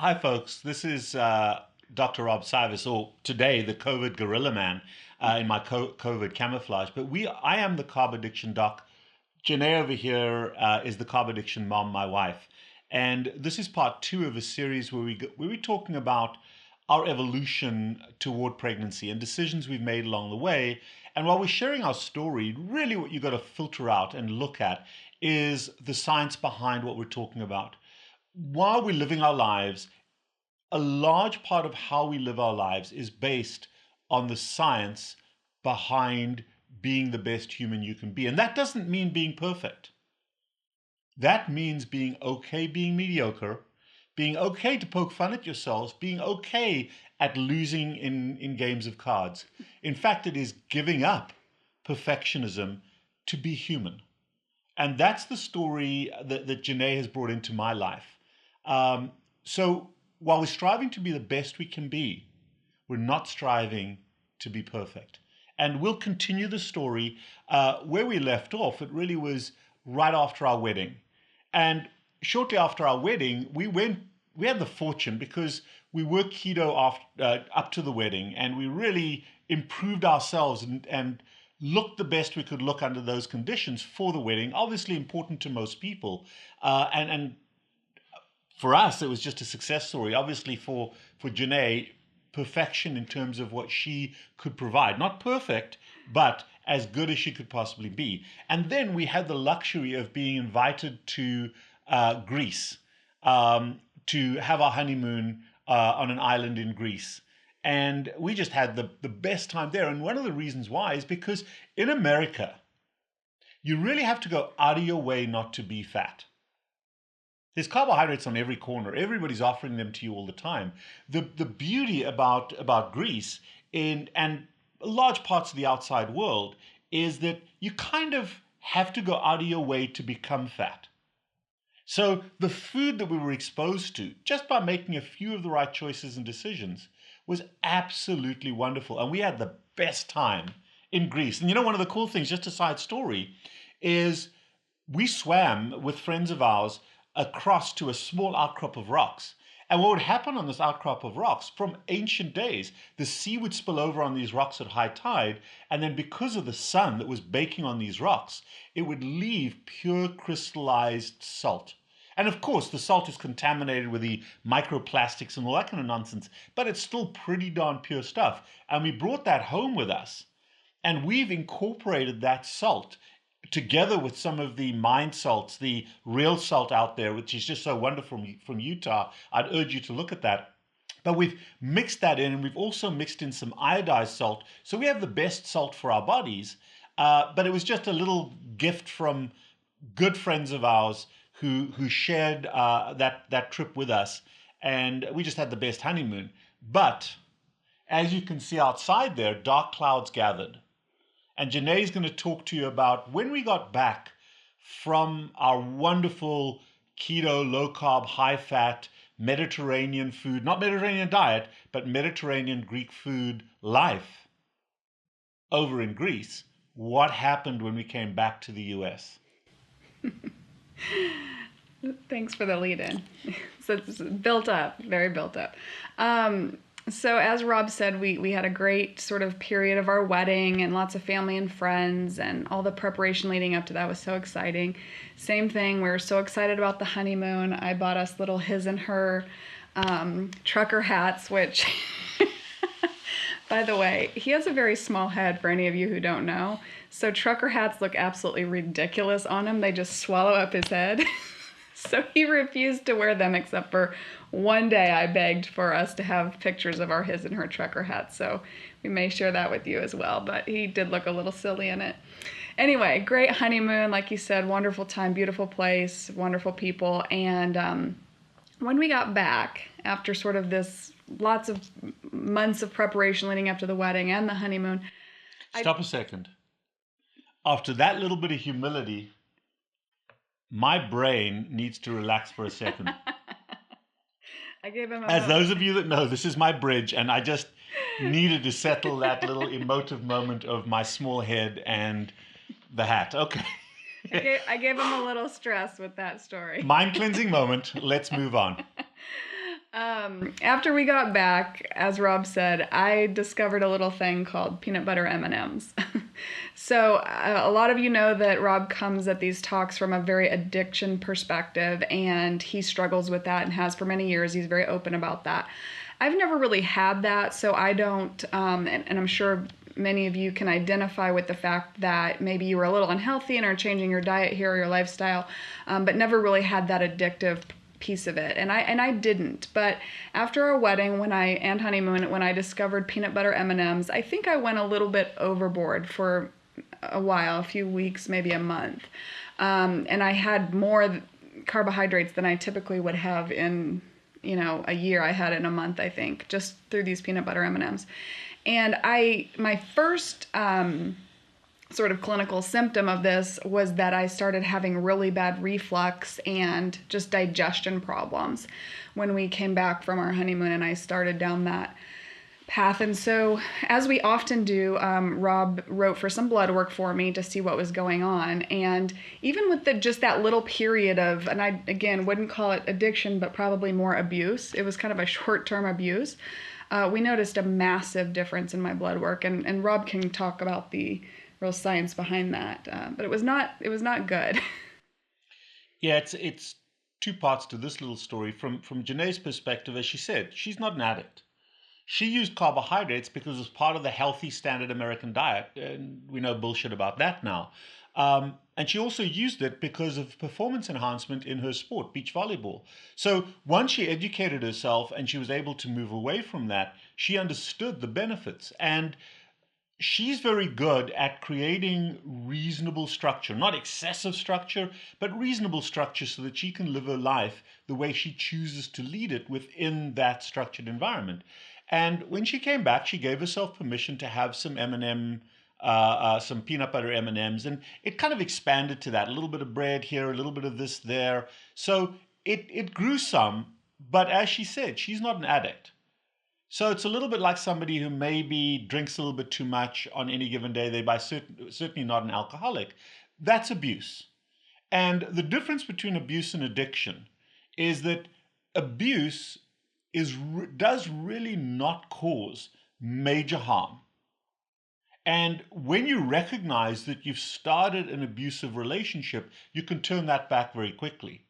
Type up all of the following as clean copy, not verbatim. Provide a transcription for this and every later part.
Hi, folks. This is Dr. Rob Cywes, or today the COVID Gorilla Man in my COVID camouflage. But I am the carb addiction doc. Janae over here is the carb addiction mom, my wife. And this is part two of a series where we're talking about our evolution toward pregnancy and decisions we've made along the way. And while we're sharing our story, really what you've got to filter out and look at is the science behind what we're talking about. While we're living our lives, a large part of how we live our lives is based on the science behind being the best human you can be. And that doesn't mean being perfect. That means being okay being mediocre, being okay to poke fun at yourselves, being okay at losing in games of cards. In fact, it is giving up perfectionism to be human. And that's the story that Janae has brought into my life. So while we're striving to be the best we can be, we're not striving to be perfect. And we'll continue the story where we left off. It really was right after our wedding. And shortly after our wedding, we had the fortune because we were keto up to the wedding, and we really improved ourselves and looked the best we could look under those conditions for the wedding. Obviously important to most people. And for us, it was just a success story. Obviously for Janae, perfection in terms of what she could provide. Not perfect, but as good as she could possibly be. And then we had the luxury of being invited to Greece to have our honeymoon on an island in Greece. And we just had the best time there. And one of the reasons why is because in America, you really have to go out of your way not to be fat. There's carbohydrates on every corner. Everybody's offering them to you all the time. The beauty about Greece and large parts of the outside world is that you kind of have to go out of your way to become fat. So the food that we were exposed to, just by making a few of the right choices and decisions, was absolutely wonderful. And we had the best time in Greece. And you know, one of the cool things, just a side story, is we swam with friends of ours across to a small outcrop of rocks. And what would happen on this outcrop of rocks from ancient days, the sea would spill over on these rocks at high tide, and then because of the sun that was baking on these rocks, it would leave pure crystallized salt. And of course, the salt is contaminated with the microplastics and all that kind of nonsense, but it's still pretty darn pure stuff. And we brought that home with us, and we've incorporated that salt together with some of the mine salts, the real salt out there, which is just so wonderful from Utah. I'd urge you to look at that. But we've mixed that in, and we've also mixed in some iodized salt. So we have the best salt for our bodies. But it was just a little gift from good friends of ours who shared that trip with us. And we just had the best honeymoon. But as you can see outside there, dark clouds gathered. And Janae is going to talk to you about when we got back from our wonderful keto, low carb, high fat, Mediterranean food, not Mediterranean diet, but Mediterranean Greek food life over in Greece. What happened when we came back to the US? Thanks for the lead in. So it's built up, very built up. So as Rob said, we had a great sort of period of our wedding and lots of family and friends, and all the preparation leading up to that was so exciting. Same thing, we were so excited about the honeymoon. I bought us little his and her trucker hats, which, by the way, he has a very small head for any of you who don't know. So trucker hats look absolutely ridiculous on him. They just swallow up his head. So he refused to wear them, except for one day I begged for us to have pictures of our his and her trucker hats. So we may share that with you as well, but he did look a little silly in it. Anyway, great honeymoon, like you said, wonderful time, beautiful place, wonderful people. And when we got back, after sort of this lots of months of preparation leading up to the wedding and the honeymoon. Stop a second. After that little bit of humility, my brain needs to relax for a second. I gave him As those of you that know, this is my bridge, and I just needed to settle that little emotive moment of my small head and the hat. Okay. I gave him a little stress with that story. Mind cleansing moment. Let's move on. After we got back, as Rob said, I discovered a little thing called peanut butter M&Ms. So a lot of you know that Rob comes at these talks from a very addiction perspective, and he struggles with that and has for many years. He's very open about that. I've never really had that, so I don't, and I'm sure many of you can identify with the fact that maybe you were a little unhealthy and are changing your diet here or your lifestyle, but never really had that addictive piece of it, and I didn't. But after our wedding, and honeymoon, when I discovered peanut butter M&Ms, I think I went a little bit overboard for a while, a few weeks, maybe a month, and I had more carbohydrates than I typically would have in a year. I had in a month, I think, just through these peanut butter M&Ms. And my first sort of clinical symptom of this was that I started having really bad reflux and just digestion problems when we came back from our honeymoon, and I started down that path. And so, as we often do, Rob wrote for some blood work for me to see what was going on. And even with just that little period of, and I, again, wouldn't call it addiction, but probably more abuse, it was kind of a short-term abuse, we noticed a massive difference in my blood work. And Rob can talk about the real science behind that, but it was not good. Yeah, it's two parts to this little story. From Janae's perspective, as she said, she's not an addict. She used carbohydrates because it's part of the healthy standard American diet, and we know bullshit about that now. And she also used it because of performance enhancement in her sport, beach volleyball. So once she educated herself and she was able to move away from that, she understood the benefits. And she's very good at creating reasonable structure, not excessive structure, but reasonable structure so that she can live her life the way she chooses to lead it within that structured environment. And when she came back, she gave herself permission to have some M&M, some peanut butter M&Ms, and it kind of expanded to that. A little bit of bread here, a little bit of this there. So it grew some, but as she said, she's not an addict. So it's a little bit like somebody who maybe drinks a little bit too much on any given day. They're certainly not an alcoholic. That's abuse. And the difference between abuse and addiction is that abuse does really not cause major harm. And when you recognize that you've started an abusive relationship, you can turn that back very quickly.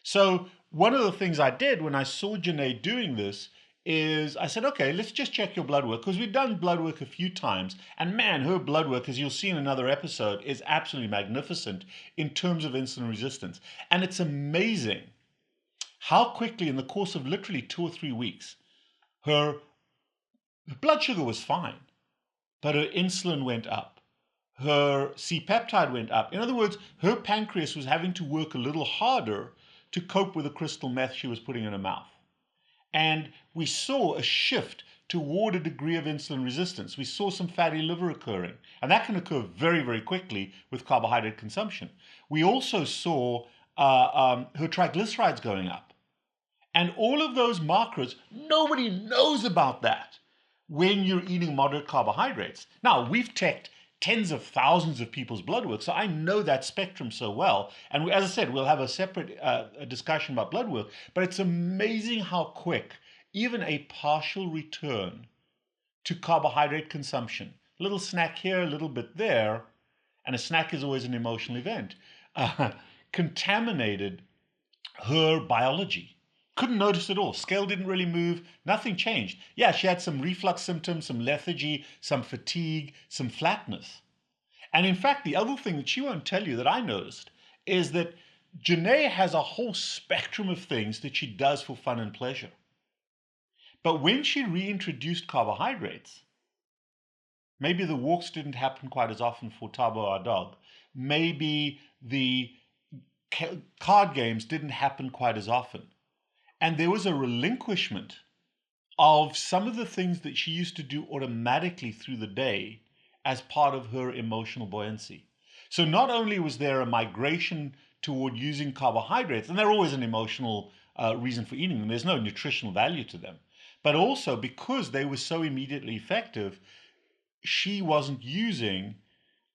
So one of the things I did when I saw Janae doing this is I said, okay, let's just check your blood work, because we've done blood work a few times. And man, her blood work, as you'll see in another episode, is absolutely magnificent in terms of insulin resistance. And it's amazing how quickly, in the course of literally 2 or 3 weeks, her blood sugar was fine, but her insulin went up. Her C-peptide went up. In other words, her pancreas was having to work a little harder to cope with the crystal meth she was putting in her mouth. And we saw a shift toward a degree of insulin resistance. We saw some fatty liver occurring, and that can occur very, very quickly with carbohydrate consumption. We also saw her triglycerides going up. And all of those markers, nobody knows about that when you're eating moderate carbohydrates. Now, we've checked tens of thousands of people's blood work, so I know that spectrum so well. And as I said, we'll have a separate discussion about blood work, but it's amazing how quick even a partial return to carbohydrate consumption, a little snack here, a little bit there, and a snack is always an emotional event, contaminated her biology. Couldn't notice at all. Scale didn't really move. Nothing changed. Yeah, she had some reflux symptoms, some lethargy, some fatigue, some flatness. And in fact, the other thing that she won't tell you that I noticed is that Janae has a whole spectrum of things that she does for fun and pleasure. But when she reintroduced carbohydrates, maybe the walks didn't happen quite as often for Tabo, our dog. Maybe the card games didn't happen quite as often. And there was a relinquishment of some of the things that she used to do automatically through the day as part of her emotional buoyancy. So not only was there a migration toward using carbohydrates, and they're always an emotional reason for eating them, there's no nutritional value to them, but also because they were so immediately effective, she wasn't using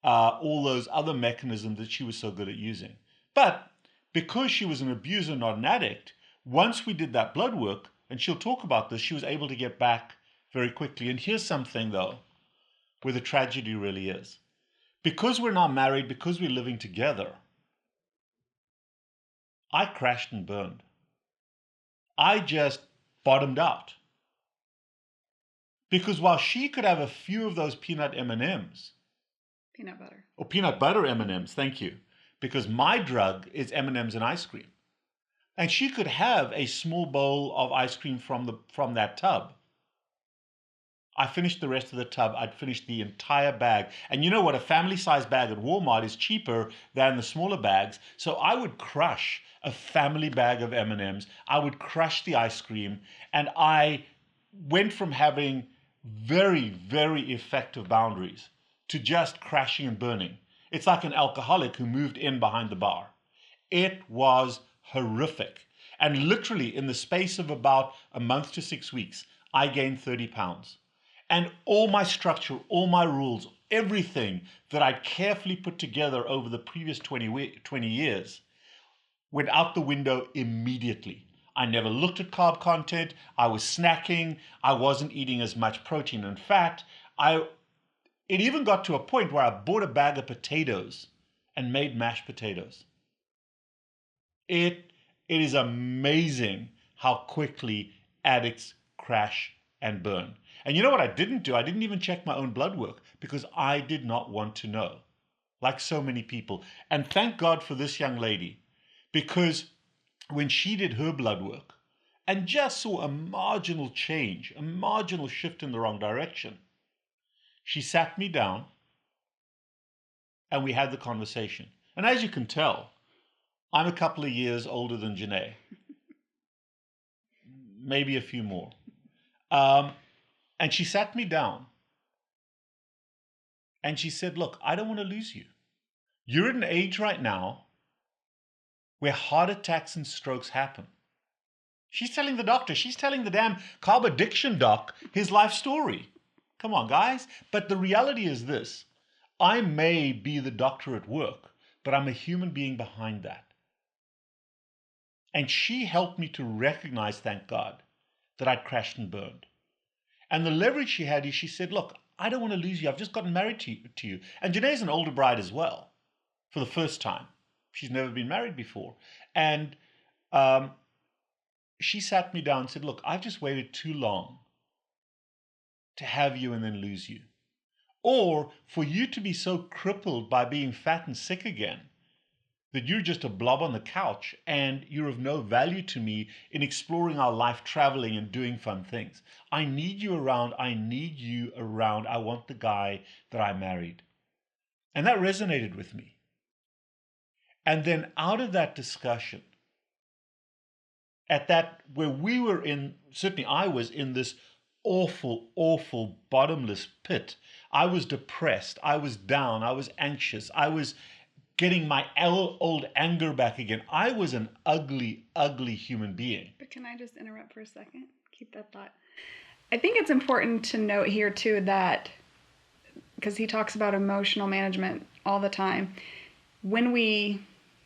all those other mechanisms that she was so good at using. But because she was an abuser, not an addict, once we did that blood work, and she'll talk about this, she was able to get back very quickly. And here's something, though, where the tragedy really is. Because we're not married, because we're living together, I crashed and burned. I just bottomed out. Because while she could have a few of those peanut M&Ms, Peanut butter. or peanut butter M&Ms, thank you, because my drug is M&Ms and ice cream. And she could have a small bowl of ice cream from that tub. I finished the rest of the tub. I'd finished the entire bag. And you know what? A family-sized bag at Walmart is cheaper than the smaller bags. So I would crush a family bag of M&Ms. I would crush the ice cream. And I went from having very, very effective boundaries to just crashing and burning. It's like an alcoholic who moved in behind the bar. It was horrific. And literally in the space of about a month to 6 weeks, I gained 30 pounds. And all my structure, all my rules, everything that I'd carefully put together over the previous 20 years went out the window immediately. I never looked at carb content. I was snacking. I wasn't eating as much protein. In fact, it even got to a point where I bought a bag of potatoes and made mashed potatoes. It is amazing how quickly addicts crash and burn. And you know what I didn't do? I didn't even check my own blood work because I did not want to know, like so many people. And thank God for this young lady, because when she did her blood work and just saw a marginal change, a marginal shift in the wrong direction, she sat me down and we had the conversation. And as you can tell, I'm a couple of years older than Janae, maybe a few more. And she sat me down and she said, look, I don't want to lose you. You're at an age right now where heart attacks and strokes happen. She's telling the doctor, she's telling the damn carb addiction doc his life story. Come on, guys. But the reality is this. I may be the doctor at work, but I'm a human being behind that. And she helped me to recognize, thank God, that I'd crashed and burned. And the leverage she had is she said, look, I don't want to lose you. I've just gotten married to you. And Janae's an older bride as well, for the first time. She's never been married before. And she sat me down and said, look, I've just waited too long to have you and then lose you. Or for you to be so crippled by being fat and sick again that you're just a blob on the couch and you're of no value to me in exploring our life, traveling and doing fun things. I need you around. I need you around. I want the guy that I married. And that resonated with me. And then out of that discussion, at that, where we were in, certainly I was in this awful, awful bottomless pit. I was depressed. I was down. I was anxious. I was getting my old anger back again. I was an ugly, ugly human being. But can I just interrupt for a second? Keep that thought. I think it's important to note here too that, because he talks about emotional management all the time, when we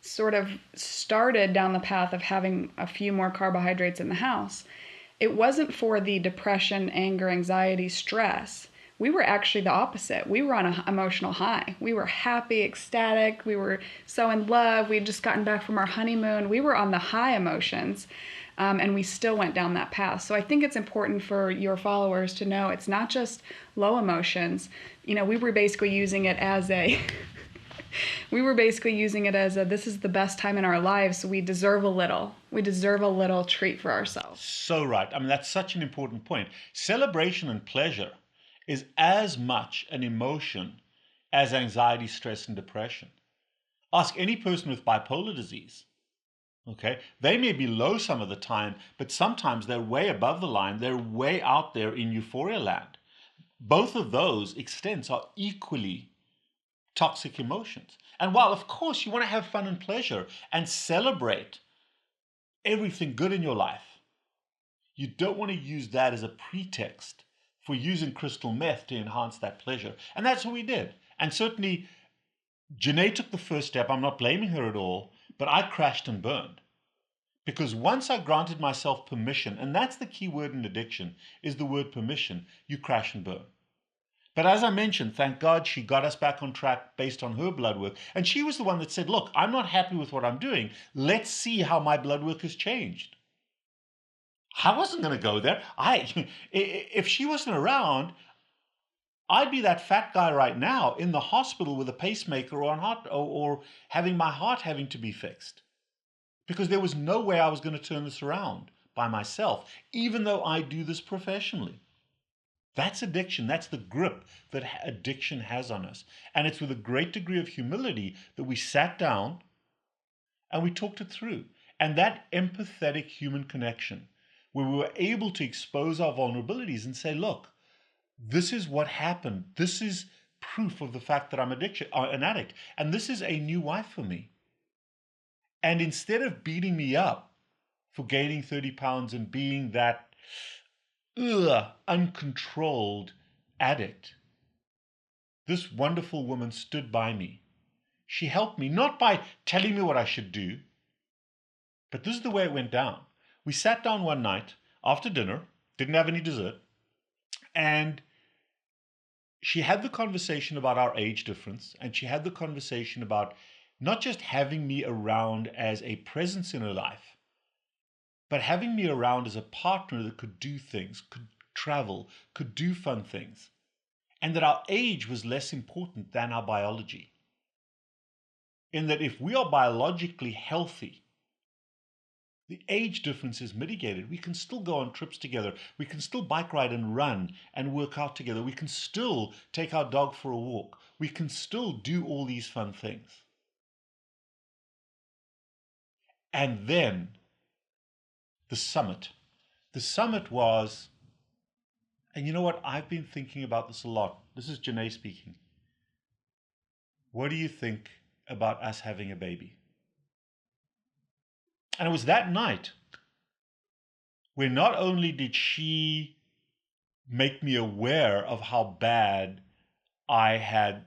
sort of started down the path of having a few more carbohydrates in the house, it wasn't for the depression, anger, anxiety, stress. We were actually the opposite. We were on an emotional high. We were happy, ecstatic. We were so in love. We had just gotten back from our honeymoon. We were on the high emotions, and we still went down that path. So I think it's important for your followers to know it's not just low emotions. You know, we were basically using it as a this is the best time in our lives, so we deserve a little. We deserve a little treat for ourselves. So right. I mean, that's such an important point. Celebration and pleasure is as much an emotion as anxiety, stress, and depression. Ask any person with bipolar disease. Okay, they may be low some of the time, but sometimes they're way above the line. They're way out there in euphoria land. Both of those extents are equally toxic emotions. And while, of course, you want to have fun and pleasure and celebrate everything good in your life, you don't want to use that as a pretext for using crystal meth to enhance that pleasure. And that's what we did. And certainly, Janae took the first step. I'm not blaming her at all, but I crashed and burned Because once I granted myself permission, and that's the key word in addiction, is the word permission, you crash and burn. But as I mentioned, thank God she got us back on track based on her blood work. And she was the one that said, look, I'm not happy with what I'm doing. Let's see how my blood work has changed. I wasn't going to go there. If she wasn't around, I'd be that fat guy right now in the hospital with a pacemaker or having my heart having to be fixed. Because there was no way I was going to turn this around by myself, even though I do this professionally. That's addiction. That's the grip that addiction has on us. And it's with a great degree of humility that we sat down and we talked it through. And that empathetic human connection, where we were able to expose our vulnerabilities and say, look, this is what happened. This is proof of the fact that I'm an addict. And this is a new wife for me. And instead of beating me up for gaining 30 pounds and being that uncontrolled addict, this wonderful woman stood by me. She helped me, not by telling me what I should do, but this is the way it went down. We sat down one night after dinner, didn't have any dessert, and she had the conversation about our age difference, and she had the conversation about not just having me around as a presence in her life, but having me around as a partner that could do things, could travel, could do fun things, and that our age was less important than our biology. In that if we are biologically healthy, the age difference is mitigated. We can still go on trips together. We can still bike ride and run and work out together. We can still take our dog for a walk. We can still do all these fun things. And then the summit. The summit was, and you know what? I've been thinking about this a lot. This is Janae speaking. What do you think about us having a baby? And it was that night where not only did she make me aware of how bad I had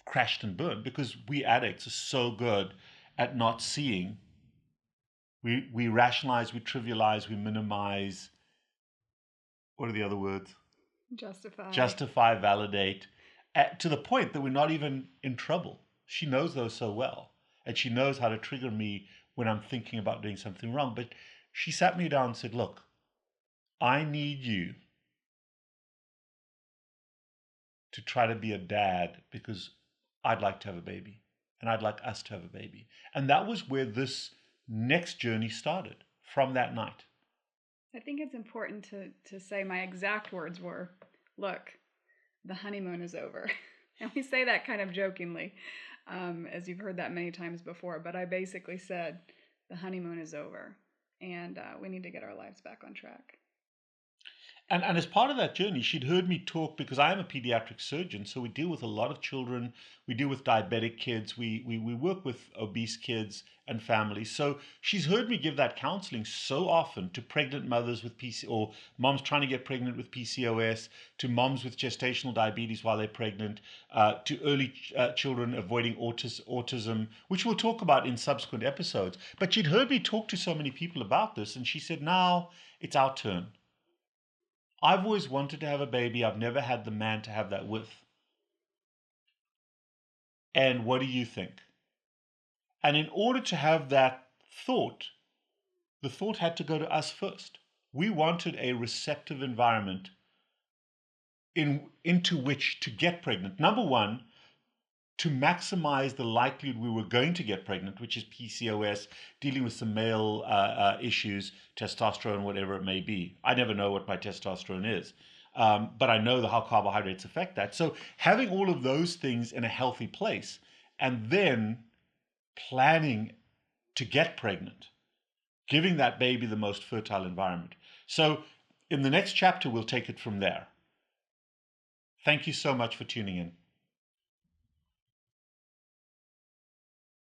crashed and burned, because we addicts are so good at not seeing. We rationalize, we trivialize, we minimize. What are the other words? Justify, validate, to the point that we're not even in trouble. She knows those so well, and she knows how to trigger me when I'm thinking about doing something wrong. But she sat me down and said, look, I need you to try to be a dad because I'd like to have a baby, and I'd like us to have a baby. And that was where this next journey started, from that night. I think it's important to say my exact words were, look, the honeymoon is over. And we say that kind of jokingly, as you've heard that many times before. But I basically said, the honeymoon is over, and we need to get our lives back on track. And as part of that journey, she'd heard me talk, because I am a pediatric surgeon, so we deal with a lot of children. We deal with diabetic kids. We work with obese kids and families. So she's heard me give that counseling so often to pregnant mothers with or moms trying to get pregnant with PCOS, to moms with gestational diabetes while they're pregnant, to early children avoiding autism, which we'll talk about in subsequent episodes. But she'd heard me talk to so many people about this, and she said, now it's our turn. I've always wanted to have a baby. I've never had the man to have that with. And what do you think? And in order to have that thought, the thought had to go to us first. We wanted a receptive environment into which to get pregnant. Number one, to maximize the likelihood we were going to get pregnant, which is PCOS, dealing with some male issues, testosterone, whatever it may be. I never know what my testosterone is, but I know how carbohydrates affect that. So having all of those things in a healthy place, and then planning to get pregnant, giving that baby the most fertile environment. So in the next chapter, we'll take it from there. Thank you so much for tuning in.